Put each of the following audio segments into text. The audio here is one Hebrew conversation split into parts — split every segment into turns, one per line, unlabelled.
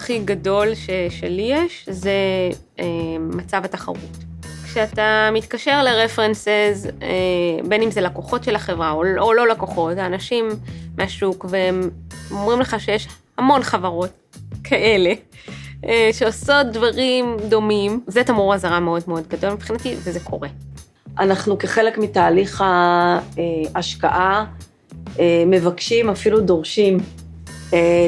הכי גדול שלי יש, זה מצב התחרות. כשאתה מתקשר לרפרנסס, בין אם זה לקוחות של החברה או לא לקוחות, האנשים מהשוק, והם אומרים לך שיש המון חברות כאלה, שעושות דברים דומים, זה תמרור אזהרה מאוד מאוד גדול מבחינתי, וזה קורה.
אנחנו כחלק מתהליך ההשקעה, מבקשים, אפילו דורשים,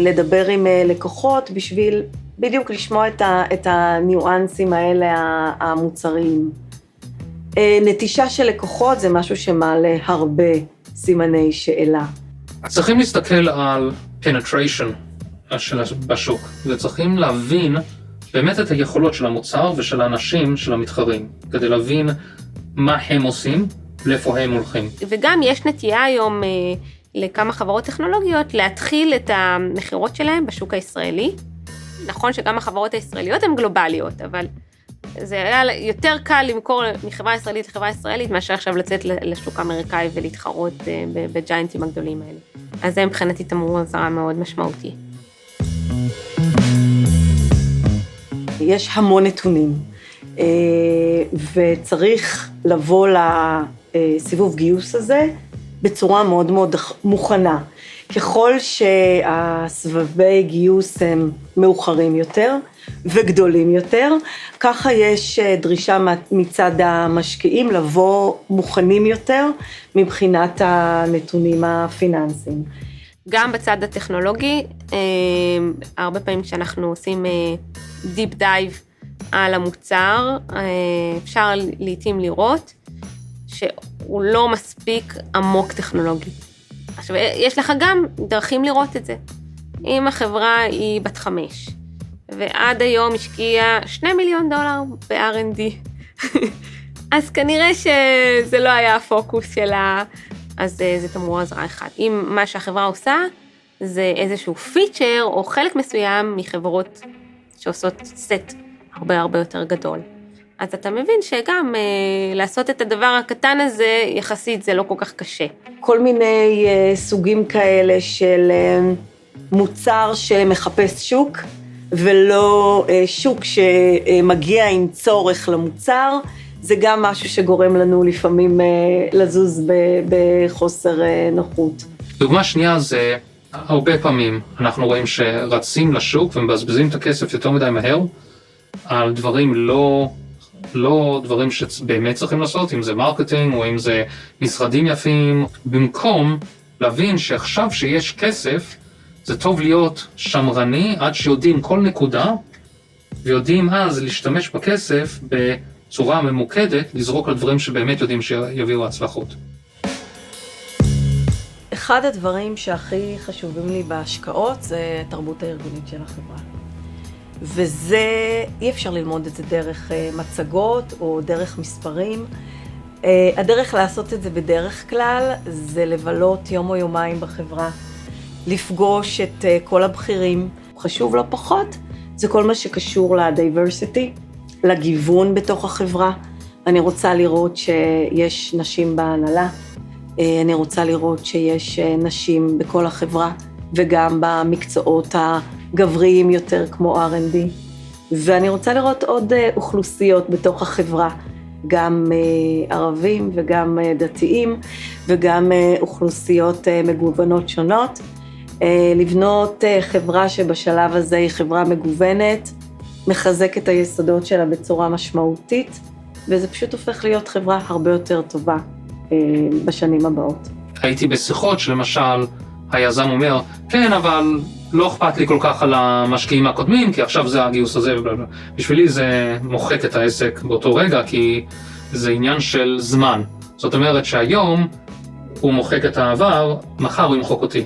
לדבר עם לקוחות בשביל בדיוק לשמוע את הניואנסים האלה המוצריים. נטישה של לקוחות זה משהו שמעלה הרבה סימני שאלה.
צריכים להסתכל על penetration בשוק, וצריכים להבין באמת את היכולות של המוצר ושל האנשים, של המתחרים, כדי להבין מה הם עושים, לאיפה הם הולכים.
וגם יש נטייה היום לכמה חברות טכנולוגיות להתחיל את המחירות שלהם בשוק הישראלי. נכון שגם החברות הישראליות הן גלובליות, אבל זה היה יותר קל למכור מחברה ישראלית לחברה ישראלית, מאשר עכשיו לצאת לשוק האמריקאי ולהתחרות בג'יינטים הגדולים האלה. אז זה מבחינתי תמרור אזהרה מאוד משמעותי.
יש המון נתונים, וצריך לבוא לסיבוב גיוס הזה בצורה מאוד מאוד מוכנה. ככל שהסבבי גיוס הם מאוחרים יותר וגדולים יותר, ככה יש דרישה מצד המשקיעים לבוא מוכנים יותר מבחינת הנתונים הפיננסיים.
גם בצד הטכנולוגי, הרבה פעמים שאנחנו עושים דיפ דייב על המוצר, אפשר לעתים לראות שהוא לא מספיק עמוק טכנולוגי. עכשיו, יש לך גם דרכים לראות את זה. אם החברה היא בת 5, ועד היום השקיעה $2 מיליון ב-R&D, אז כנראה שזה לא היה הפוקוס שלה, אז זה תמרור אזהרה אחד. אם מה שהחברה עושה, זה איזשהו פיצ'ר, או חלק מסוים מחברות שעושות סט הרבה יותר גדול. אז אתה מבין שגם לעשות את הדבר הקטן הזה, יחסית זה לא כל כך קשה.
כל מיני סוגים כאלה של מוצר שמחפש שוק, ולא שוק שמגיע עם צורך למוצר, זה גם משהו שגורם לנו לפעמים לזוז בחוסר נוחות.
דוגמה שנייה זה, הרבה פעמים אנחנו רואים שרצים לשוק ומבזבזים את הכסף יותר מדי מהר, על דברים לא דברים שבאמת צריכים לעשות, אם זה מרקטינג או אם זה משרדים יפים, במקום להבין שעכשיו שיש כסף, זה טוב להיות שמרני עד שיודעים כל נקודה, ויודעים אז להשתמש בכסף בצורה ממוקדת, לזרוק על דברים שבאמת יודעים שיביאו הצלחות.
אחד הדברים שהכי חשובים לי בהשקעות זה התרבות הארגונית של החברה. וזה, אי אפשר ללמוד את זה דרך מצגות או דרך מספרים. הדרך לעשות את זה בדרך כלל זה לבלות יום או יומיים בחברה, לפגוש את כל הבכירים. חשוב לא פחות, זה כל מה שקשור לדייברסיטי, לגיוון בתוך החברה. אני רוצה לראות שיש נשים בהנהלה, אני רוצה לראות שיש נשים בכל החברה, וגם במקצועות הגבריים יותר כמו R&D. ואני רוצה לראות עוד אוכלוסיות בתוך החברה, גם ערבים וגם דתיים, וגם אוכלוסיות מגוונות שונות. לבנות חברה שבשלב הזה היא חברה מגוונת, מחזק את היסודות שלה בצורה משמעותית, וזה פשוט הופך להיות חברה הרבה יותר טובה בשנים הבאות.
הייתי בשיחות שלמשל היזם אומר, כן, אבל לא אכפת לי כל כך על המשקיעים הקודמים, כי עכשיו זה הגיוס הזה, בשבילי זה מוחק את העסק באותו רגע, כי זה עניין של זמן. זאת אומרת שהיום הוא מוחק את העבר, מחר הוא ימחוק אותי.